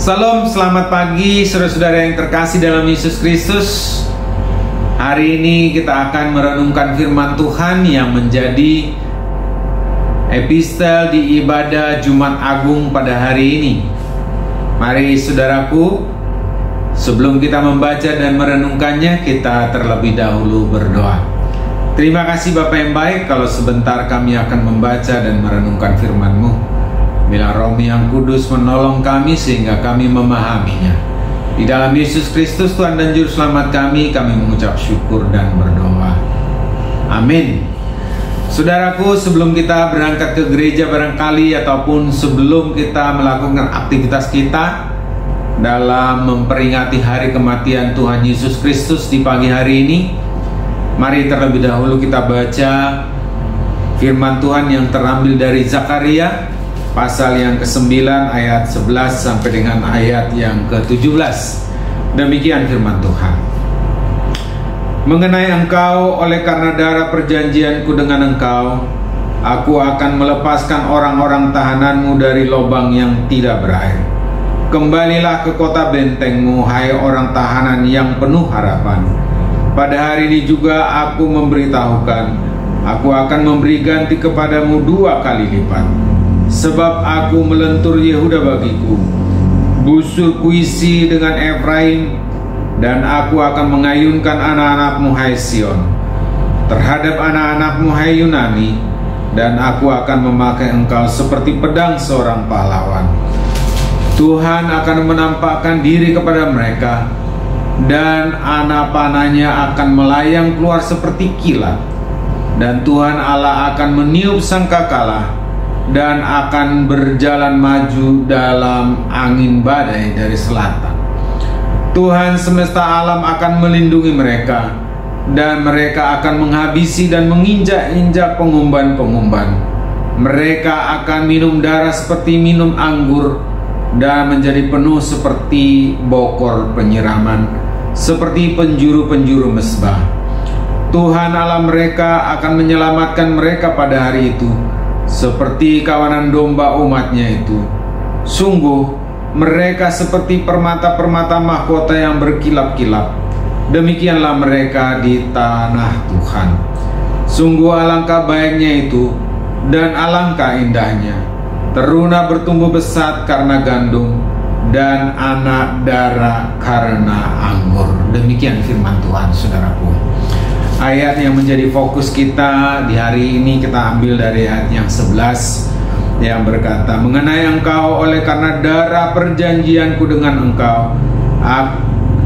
Salam, selamat pagi saudara-saudara yang terkasih dalam Yesus Kristus. Hari ini kita akan merenungkan firman Tuhan yang menjadi epistel di ibadah Jumat Agung pada hari ini. Mari saudaraku, sebelum kita membaca dan merenungkannya, kita terlebih dahulu berdoa. Terima kasih Bapa yang baik, kalau sebentar kami akan membaca dan merenungkan firman-Mu. Bilang Roh yang kudus menolong kami sehingga kami memahaminya. Di dalam Yesus Kristus Tuhan dan Juru Selamat kami mengucap syukur dan berdoa. Amin. Saudaraku, sebelum kita berangkat ke gereja barangkali, ataupun sebelum kita melakukan aktivitas kita dalam memperingati hari kematian Tuhan Yesus Kristus di pagi hari ini, mari terlebih dahulu kita baca firman Tuhan yang terambil dari Zakaria pasal yang ke-9 ayat 11 sampai dengan ayat yang ke-17. Demikian firman Tuhan. Mengenai engkau, oleh karena darah perjanjianku dengan engkau, aku akan melepaskan orang-orang tahananmu dari lubang yang tidak berair. Kembalilah ke kota bentengmu, hai orang tahanan yang penuh harapan. Pada hari ini juga aku memberitahukan, aku akan memberi ganti kepadamu 2 kali lipat. Sebab aku melentur Yehuda bagiku, busur kuisi dengan Efraim, dan aku akan mengayunkan anak-anakmu hai Sion terhadap anak-anakmu hai Yunani, dan aku akan memakai engkau seperti pedang seorang pahlawan. Tuhan akan menampakkan diri kepada mereka, dan anak panahnya akan melayang keluar seperti kilat, dan Tuhan Allah akan meniup sangkakala dan akan berjalan maju dalam angin badai dari selatan. Tuhan semesta alam akan melindungi mereka, dan mereka akan menghabisi dan menginjak-injak pengumban-pengumban. Mereka akan minum darah seperti minum anggur, dan menjadi penuh seperti bokor penyiraman, seperti penjuru-penjuru mesbah. Tuhan Allah mereka akan menyelamatkan mereka pada hari itu, seperti kawanan domba umatnya itu. Sungguh mereka seperti permata-permata mahkota yang berkilap-kilap. Demikianlah mereka di tanah Tuhan. Sungguh alangkah baiknya itu, dan alangkah indahnya. Teruna bertumbuh besar karena gandum, dan anak dara karena anggur. Demikian firman Tuhan, saudaraku. Ayat yang menjadi fokus kita di hari ini kita ambil dari ayat yang 11 yang berkata, mengenai engkau, oleh karena darah perjanjianku dengan engkau,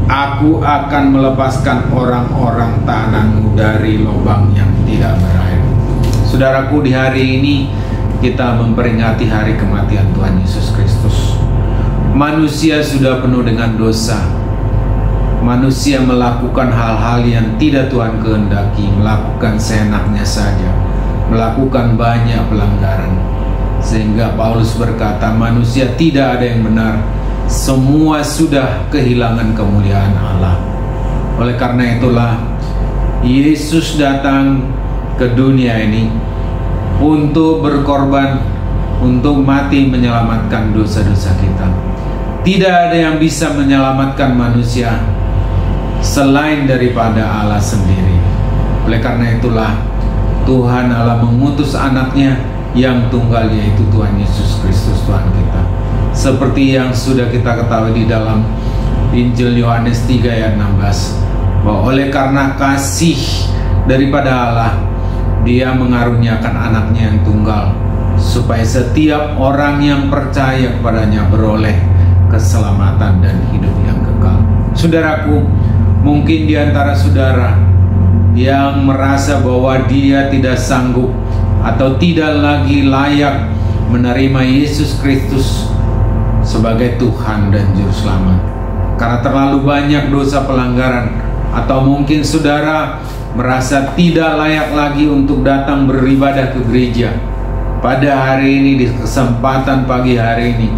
aku akan melepaskan orang-orang tahananmu dari lubang yang tidak berair. Saudaraku, di hari ini kita memperingati hari kematian Tuhan Yesus Kristus. Manusia sudah penuh dengan dosa. Manusia melakukan hal-hal yang tidak Tuhan kehendaki, melakukan seenaknya saja, melakukan banyak pelanggaran. Sehingga Paulus berkata, manusia tidak ada yang benar, semua sudah kehilangan kemuliaan Allah. Oleh karena itulah Yesus datang ke dunia ini untuk berkorban, untuk mati menyelamatkan dosa-dosa kita. Tidak ada yang bisa menyelamatkan manusia selain daripada Allah sendiri. Oleh karena itulah Tuhan Allah mengutus anaknya yang tunggal, yaitu Tuhan Yesus Kristus Tuhan kita. Seperti yang sudah kita ketahui di dalam Injil Yohanes 3 ayat 16, bahwa oleh karena kasih daripada Allah, Dia mengaruniakan anaknya yang tunggal, supaya setiap orang yang percaya kepadanya beroleh keselamatan dan hidup yang kekal. Saudaraku, mungkin di antara saudara yang merasa bahwa dia tidak sanggup atau tidak lagi layak menerima Yesus Kristus sebagai Tuhan dan Juru Selamat karena terlalu banyak dosa pelanggaran, atau mungkin saudara merasa tidak layak lagi untuk datang beribadah ke gereja. Pada hari ini, di kesempatan pagi hari ini,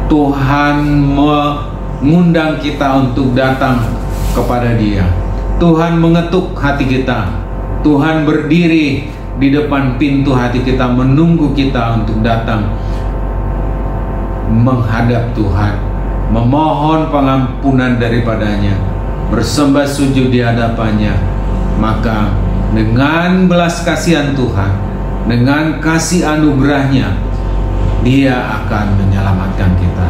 Tuhan mengundang kita untuk datang kepada Dia. Tuhan mengetuk hati kita. Tuhan berdiri di depan pintu hati kita, menunggu kita untuk datang menghadap Tuhan, memohon pengampunan daripadanya, bersembah sujud di hadapannya. Maka dengan belas kasihan Tuhan, dengan kasih anugerahnya, Dia akan menyelamatkan kita.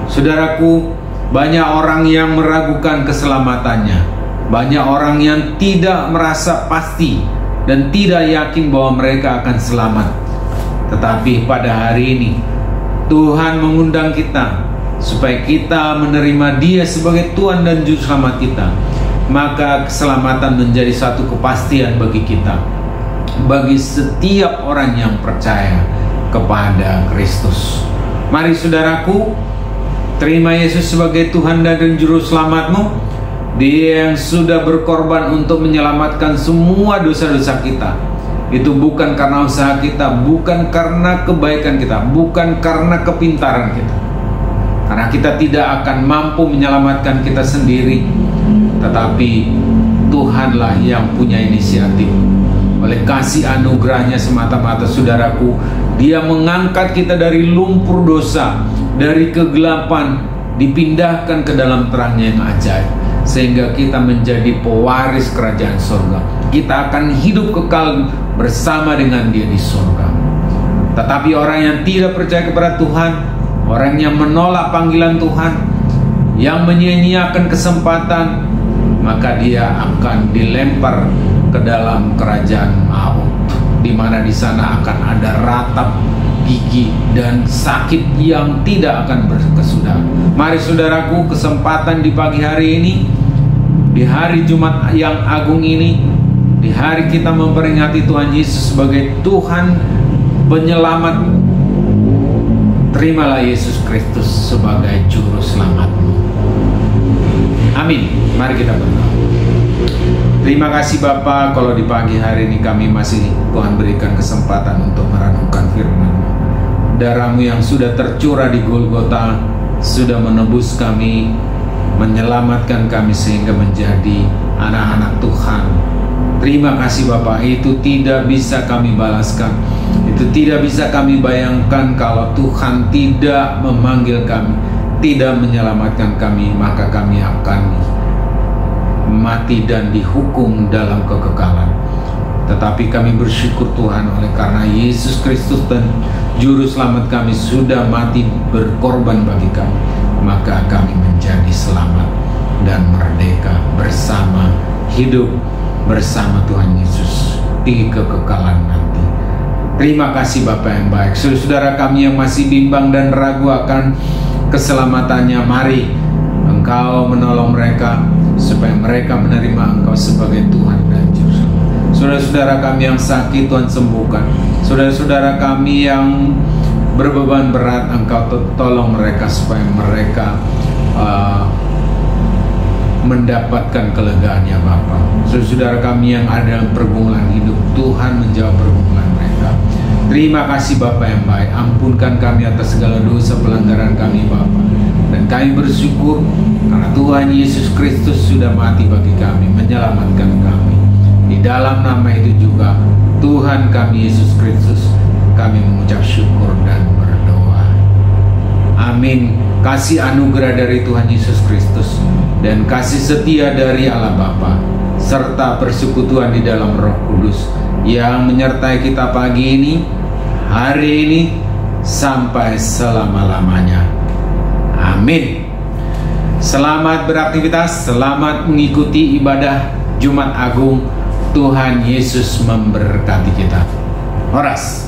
Saudaraku, banyak orang yang meragukan keselamatannya. Banyak orang yang tidak merasa pasti dan tidak yakin bahwa mereka akan selamat. Tetapi pada hari ini Tuhan mengundang kita supaya kita menerima Dia sebagai Tuhan dan Juru Selamat kita. Maka keselamatan menjadi satu kepastian bagi kita, bagi setiap orang yang percaya kepada Kristus. Mari saudaraku, terima Yesus sebagai Tuhan dan Juru Selamatmu. Dia yang sudah berkorban untuk menyelamatkan semua dosa-dosa kita. Itu bukan karena usaha kita, bukan karena kebaikan kita, bukan karena kepintaran kita. Karena kita tidak akan mampu menyelamatkan kita sendiri, tetapi Tuhanlah yang punya inisiatif. Oleh kasih anugerahnya semata-mata, saudaraku, Dia mengangkat kita dari lumpur dosa, dari kegelapan, dipindahkan ke dalam terangnya yang ajaib, sehingga kita menjadi pewaris kerajaan surga. Kita akan hidup kekal bersama dengan Dia di surga. Tetapi orang yang tidak percaya kepada Tuhan, orang yang menolak panggilan Tuhan, yang menyia-nyiakan kesempatan, maka dia akan dilempar ke dalam kerajaan maut, di mana di sana akan ada ratap gigi dan sakit yang tidak akan berkesudahan. Mari saudaraku, kesempatan di pagi hari ini, di hari Jumat yang agung ini, di hari kita memperingati Tuhan Yesus sebagai Tuhan penyelamat, terimalah Yesus Kristus sebagai Juru Selamatmu. Amin. Mari kita berdoa. Terima kasih Bapa, kalau di pagi hari ini kami masih Tuhan berikan kesempatan untuk merenungkan firman-Mu. Darah-Mu yang sudah tercurah di Golgota sudah menebus kami, menyelamatkan kami sehingga menjadi anak-anak Tuhan. Terima kasih Bapa, itu tidak bisa kami balaskan, itu tidak bisa kami bayangkan kalau Tuhan tidak memanggil kami, tidak menyelamatkan kami, maka kami akan mati dan dihukum dalam kekekalan. Tetapi kami bersyukur Tuhan, oleh karena Yesus Kristus dan Juru Selamat kami sudah mati berkorban bagi kami, maka kami menjadi selamat dan merdeka bersama, hidup bersama Tuhan Yesus di kekekalan nanti. Terima kasih Bapa yang baik. Saudara kami yang masih bimbang dan ragu akan keselamatannya, mari Engkau menolong mereka supaya mereka menerima Engkau sebagai Tuhan dan Juru Selamat. Saudara-saudara kami yang sakit, Tuhan sembuhkan. Saudara-saudara kami yang berbeban berat, Engkau tolong mereka supaya mereka mendapatkan kelegaannya Bapa. Saudara kami yang ada dalam pergumulan hidup, Tuhan menjawab pergumulan mereka. Terima kasih Bapa yang baik. Ampunkan kami atas segala dosa pelanggaran kami Bapa, dan Dan kami bersyukur karena Tuhan Yesus Kristus sudah mati bagi kami, menyelamatkan kami. Di dalam nama itu juga Tuhan kami Yesus Kristus, kami mengucap syukur dan berdoa. Amin. Kasih anugerah dari Tuhan Yesus Kristus dan kasih setia dari Allah Bapa serta persekutuan di dalam Roh Kudus yang menyertai kita pagi ini, hari ini, sampai selama-lamanya. Amin. Selamat beraktivitas, selamat mengikuti ibadah Jumat Agung. Tuhan Yesus memberkati kita. Horas.